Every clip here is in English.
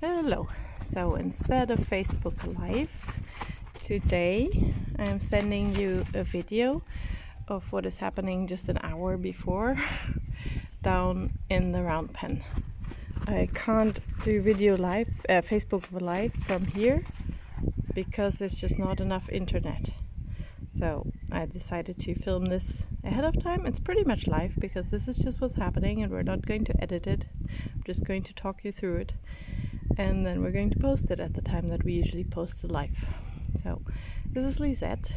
Hello. So instead of Facebook Live, today I am sending you a video of what is happening just an hour before down in the round pen. I can't do Facebook Live from here because there's just not enough internet. So I decided to film this ahead of time. It's pretty much live because this is just what's happening and we're not going to edit it. I'm just going to talk you through it. And then we're going to post it at the time that we usually post the live. So this is Lisette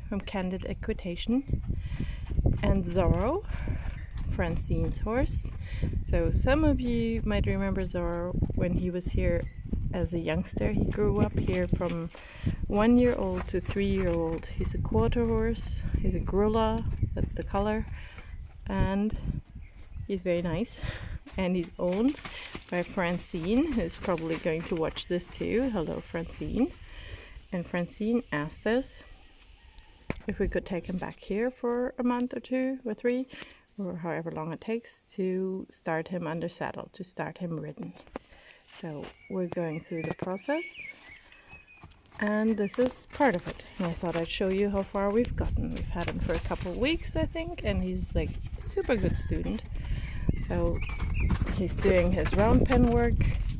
from Candid Equitation and Zorro, Francine's horse. So some of you might remember Zorro when he was here as a youngster. He grew up here from 1 year old to 3 year old. He's a quarter horse, he's a grulla, that's the color, and he's very nice. And he's owned by Francine, who's probably going to watch this too. Hello, Francine. And Francine asked us if we could take him back here for a month or 2 or 3, or however long it takes, to start him under saddle, to start him ridden. So we're going through the process, and this is part of it. And I thought I'd show you how far we've gotten. We've had him for a couple of weeks, I think, and he's like super good student. So he's doing his round pen work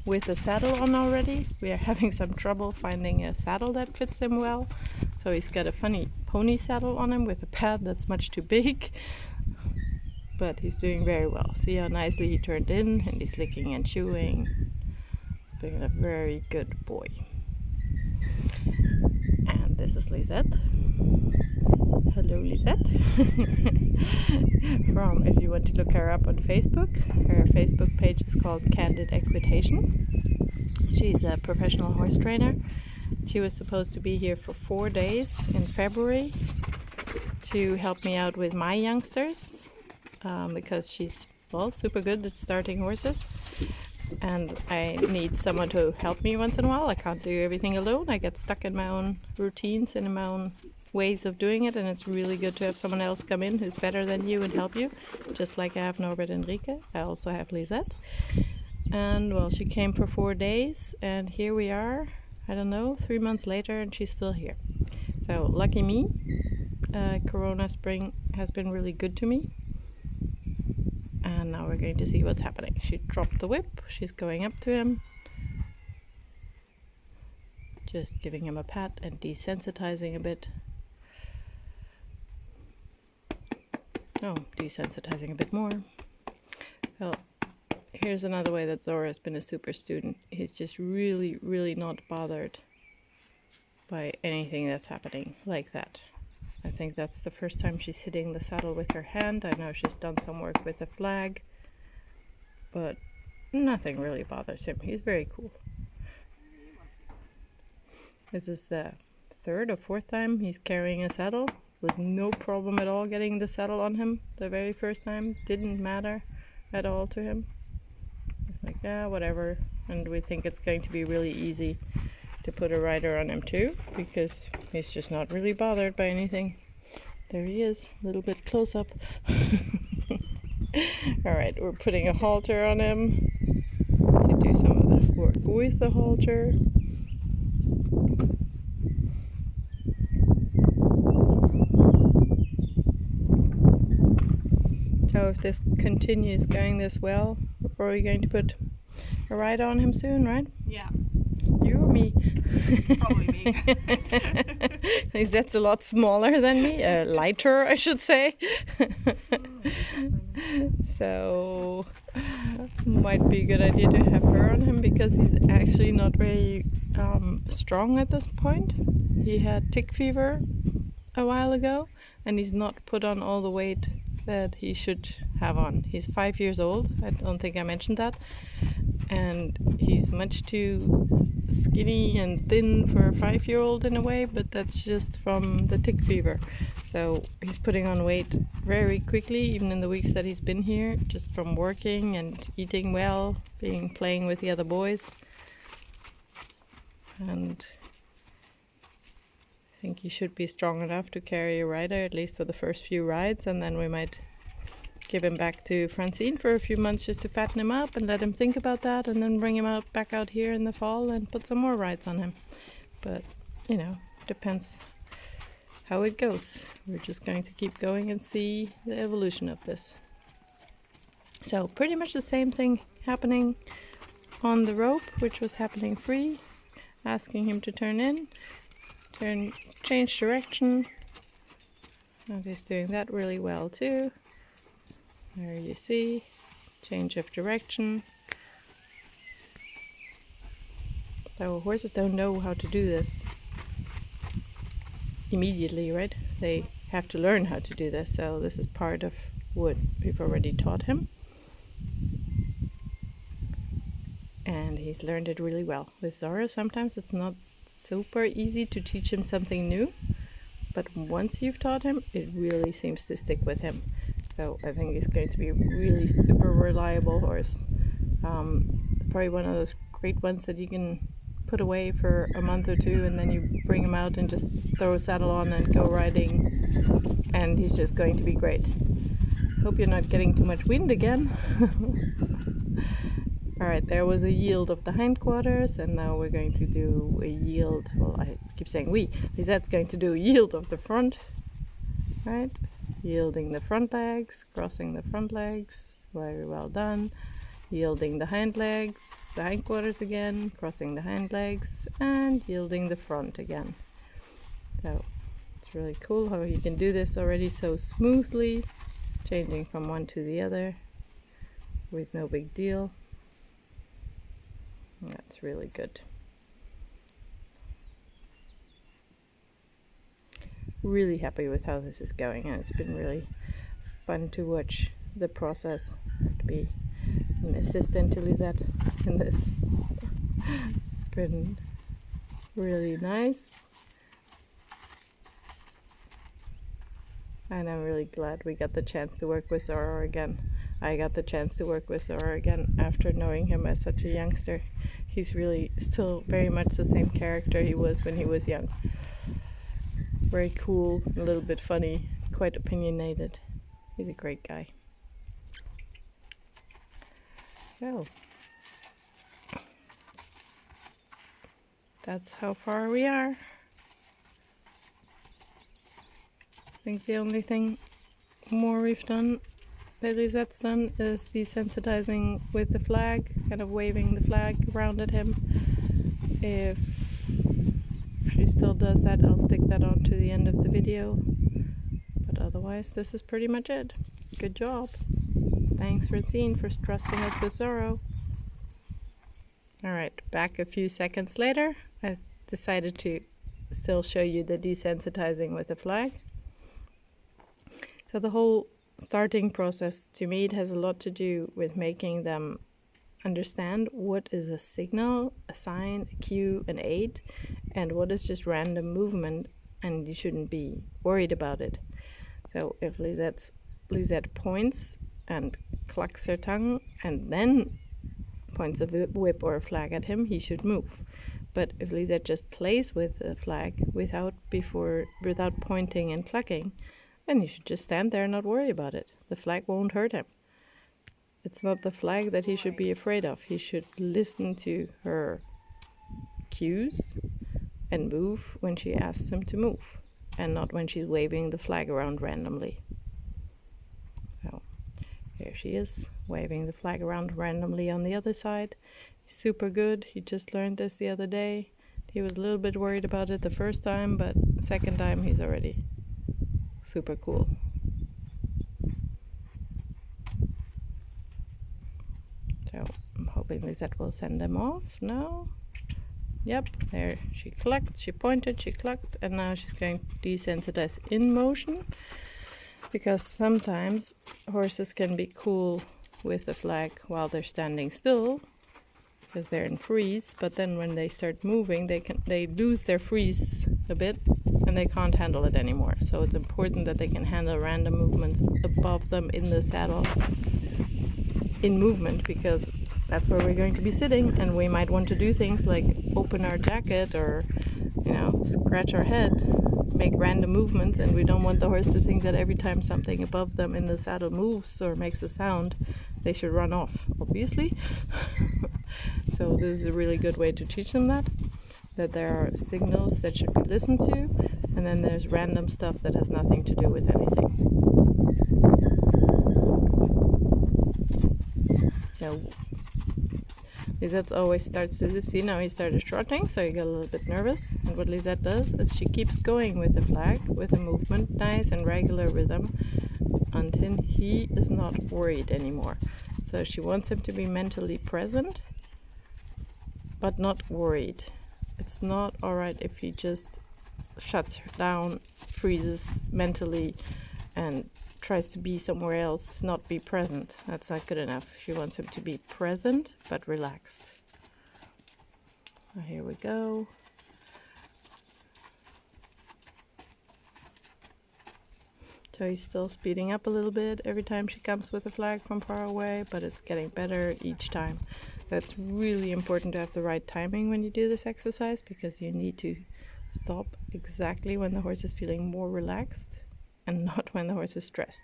with the saddle on already. We are having some trouble finding a saddle that fits him well. So he's got a funny pony saddle on him with a pad that's much too big. But he's doing very well. See how nicely he turned in, and he's licking and chewing. He's being a very good boy. And this is Lisette. Hello, Lisette. If you want to look her up on Facebook, her Facebook page is called Candid Equitation. She's a professional horse trainer. She was supposed to be here for 4 days in February to help me out with my youngsters, because she's, well, super good at starting horses. And I need someone to help me once in a while. I can't do everything alone. I get stuck in my own routines and in my own ways of doing it, and it's really good to have someone else come in who's better than you and help you, just like I have Norbert and Rike. I also have Lisette. And well, she came for 4 days, and here we are, I don't know, 3 months later, and she's still here. So lucky me. Corona spring has been really good to me. And now we're going to see what's happening. She dropped the whip. She's going up to him, just giving him a pat and desensitizing a bit. Oh, desensitizing a bit more. Well, here's another way that Zorro has been a super student. He's just really, really not bothered by anything that's happening like that. I think that's the first time she's hitting the saddle with her hand. I know she's done some work with the flag, but nothing really bothers him. He's very cool. This is the 3rd or 4th time he's carrying a saddle. Was no problem at all getting the saddle on him the very first time. Didn't matter at all to him. It's like, yeah, whatever. And we think it's going to be really easy to put a rider on him too, because he's just not really bothered by anything. There he is, a little bit close up. Alright, we're putting a halter on him to do some of the work with the halter. So if this continues going this well, we're probably going to put a rider on him soon, right? Yeah. You or me? Probably me. That's a lot smaller than me, lighter, I should say. So might be a good idea to have her on him, because he's actually not very strong at this point. He had tick fever a while ago, and he's not put on all the weight that he should have on. He's 5 years old. I don't think I mentioned that. And he's much too skinny and thin for a 5-year-old in a way, but that's just from the tick fever. So he's putting on weight very quickly, even in the weeks that he's been here, just from working and eating well, playing with the other boys. And I think he should be strong enough to carry a rider, at least for the first few rides, and then we might give him back to Francine for a few months just to fatten him up and let him think about that, and then bring him back out here in the fall and put some more rides on him. But, you know, depends how it goes. We're just going to keep going and see the evolution of this. So pretty much the same thing happening on the rope, which was happening free, asking him to turn in, change direction. And he's doing that really well too. There you see, change of direction. So horses don't know how to do this immediately, right? They have to learn how to do this, so this is part of what we've already taught him. And he's learned it really well. With Zorro, sometimes it's not super easy to teach him something new, but once you've taught him, it really seems to stick with him. So I think he's going to be a really super reliable horse. Probably one of those great ones that you can put away for a month or two, and then you bring him out and just throw a saddle on and go riding, and he's just going to be great. Hope you're not getting too much wind again. Alright, there was a yield of the hindquarters, and now we're going to do a yield. Well, I keep saying we. Lisette's going to do a yield of the front. Right? Yielding the front legs, crossing the front legs. Very well done. Yielding the hind legs, the hindquarters again, crossing the hind legs, and yielding the front again. So it's really cool how he can do this already so smoothly, changing from one to the other with no big deal. That's really good. Really happy with how this is going, and it's been really fun to watch the process. To be an assistant to Lisette in this. It's been really nice, and I'm really glad we got the chance to work with Zorro again. I got the chance to work with Zorro again after knowing him as such a youngster. He's really still very much the same character he was when he was young. Very cool, a little bit funny, quite opinionated. He's a great guy. So, that's how far we are. I think the only thing more we've done, that Lisette's done, is desensitizing with the flag, kind of waving the flag around at him. If she still does that, I'll stick that on to the end of the video. But otherwise, this is pretty much it. Good job. Thanks, Francine, for trusting us with Zorro. Alright, back a few seconds later, I decided to still show you the desensitizing with the flag. So the whole starting process, to me, it has a lot to do with making them understand what is a signal, a sign, a cue, an aid, and what is just random movement, and you shouldn't be worried about it. So if Lisette points and clucks her tongue and then points a whip or a flag at him, he should move. But if Lisette just plays with the flag without pointing and clucking, then he should just stand there and not worry about it. The flag won't hurt him. It's not the flag that he should be afraid of. He should listen to her cues and move when she asks him to move, and not when she's waving the flag around randomly. So here she is, waving the flag around randomly on the other side. Super good. He just learned this the other day. He was a little bit worried about it the first time, but the second time he's already super cool. So I'm hoping Lisette will send them off. No? Yep, there she clucked, she pointed, she clucked, and now she's going to desensitize in motion, because sometimes horses can be cool with the flag while they're standing still because they're in freeze, but then when they start moving they lose their freeze a bit and they can't handle it anymore. So it's important that they can handle random movements above them in the saddle in movement, because that's where we're going to be sitting, and we might want to do things like open our jacket or, you know, scratch our head. make random movements, and we don't want the horse to think that every time something above them in the saddle moves or makes a sound, they should run off, obviously. So this is a really good way to teach them that there are signals that should be listened to, and then there's random stuff that has nothing to do with anything. So Lisette always starts to this. See, now he started trotting, so he got a little bit nervous. And what Lisette does is she keeps going with the flag, with a movement, nice and regular rhythm, until he is not worried anymore. So she wants him to be mentally present, but not worried. It's not alright if he just shuts down, freezes mentally, and tries to be somewhere else, not be present. That's not good enough. She wants him to be present but relaxed. So here we go. So he's still speeding up a little bit every time she comes with a flag from far away, but it's getting better each time. That's really important to have the right timing when you do this exercise, because you need to stop exactly when the horse is feeling more relaxed and not when the horse is stressed.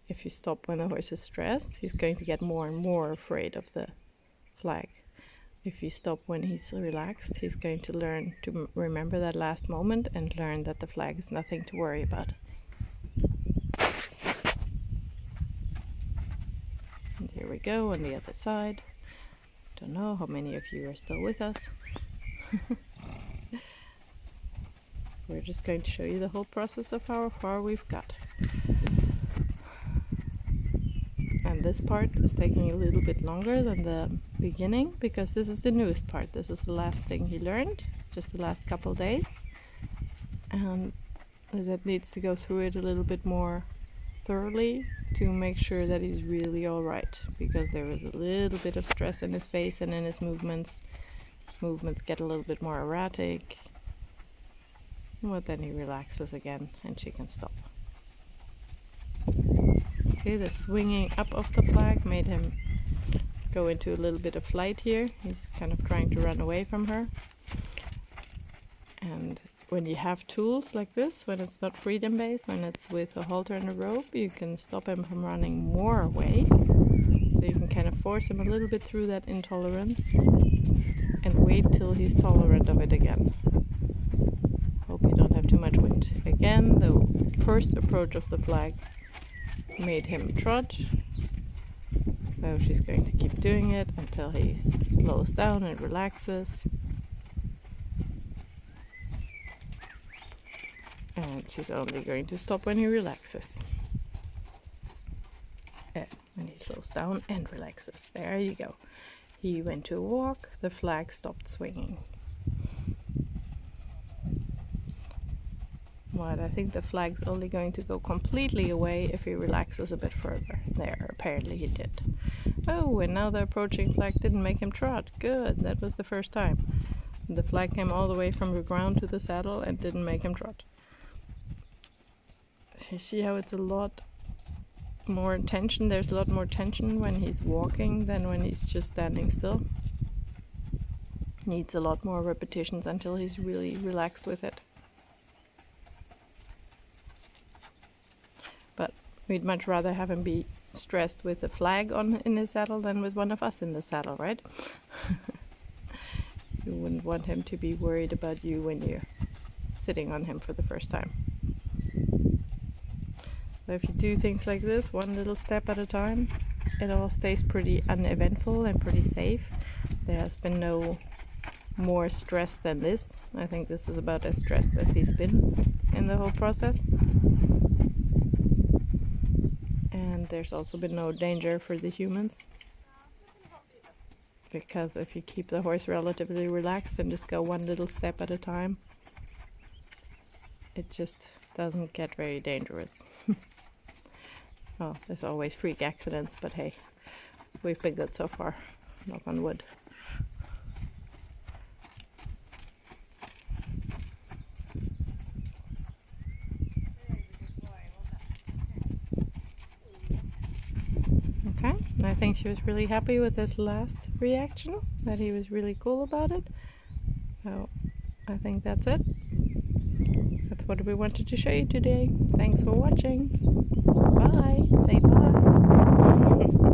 If you stop when the horse is stressed, he's going to get more and more afraid of the flag. If you stop when he's relaxed, he's going to learn to remember that last moment and learn that the flag is nothing to worry about. And here we go on the other side. Don't know how many of you are still with us. We're just going to show you the whole process of how far we've got. And this part is taking a little bit longer than the beginning, because this is the newest part. This is the last thing he learned, just the last couple days. And that needs to go through it a little bit more thoroughly to make sure that he's really all right, because there is a little bit of stress in his face and in his movements. His movements get a little bit more erratic. But then he relaxes again and she can stop. Okay, the swinging up of the flag made him go into a little bit of flight here. He's kind of trying to run away from her. And when you have tools like this, when it's not freedom based, when it's with a halter and a rope, you can stop him from running more away. So you can kind of force him a little bit through that intolerance and wait till he's tolerant of it again. Hope you don't have too much wind. Again, the first approach of the flag made him trot. So she's going to keep doing it until he slows down and relaxes. And she's only going to stop when he relaxes. When he slows down and relaxes. There you go. He went to a walk, the flag stopped swinging. But I think the flag's only going to go completely away if he relaxes a bit further. There, apparently he did. Oh, and now the approaching flag didn't make him trot. Good, that was the first time. The flag came all the way from the ground to the saddle and didn't make him trot. You see how it's a lot more tension? There's a lot more tension when he's walking than when he's just standing still. Needs a lot more repetitions until he's really relaxed with it. But we'd much rather have him be stressed with a flag in his saddle than with one of us in the saddle, right? You wouldn't want him to be worried about you when you're sitting on him for the first time. So if you do things like this, one little step at a time, it all stays pretty uneventful and pretty safe. There has been no more stress than this. I think this is about as stressed as he's been in the whole process. And there's also been no danger for the humans. Because if you keep the horse relatively relaxed and just go one little step at a time, it just doesn't get very dangerous. Oh, there's always freak accidents, but hey, we've been good so far, knock on wood. Okay, and I think she was really happy with this last reaction, that he was really cool about it. So I think that's it. that's what we wanted to show you today. Thanks for watching. Bye. Say bye.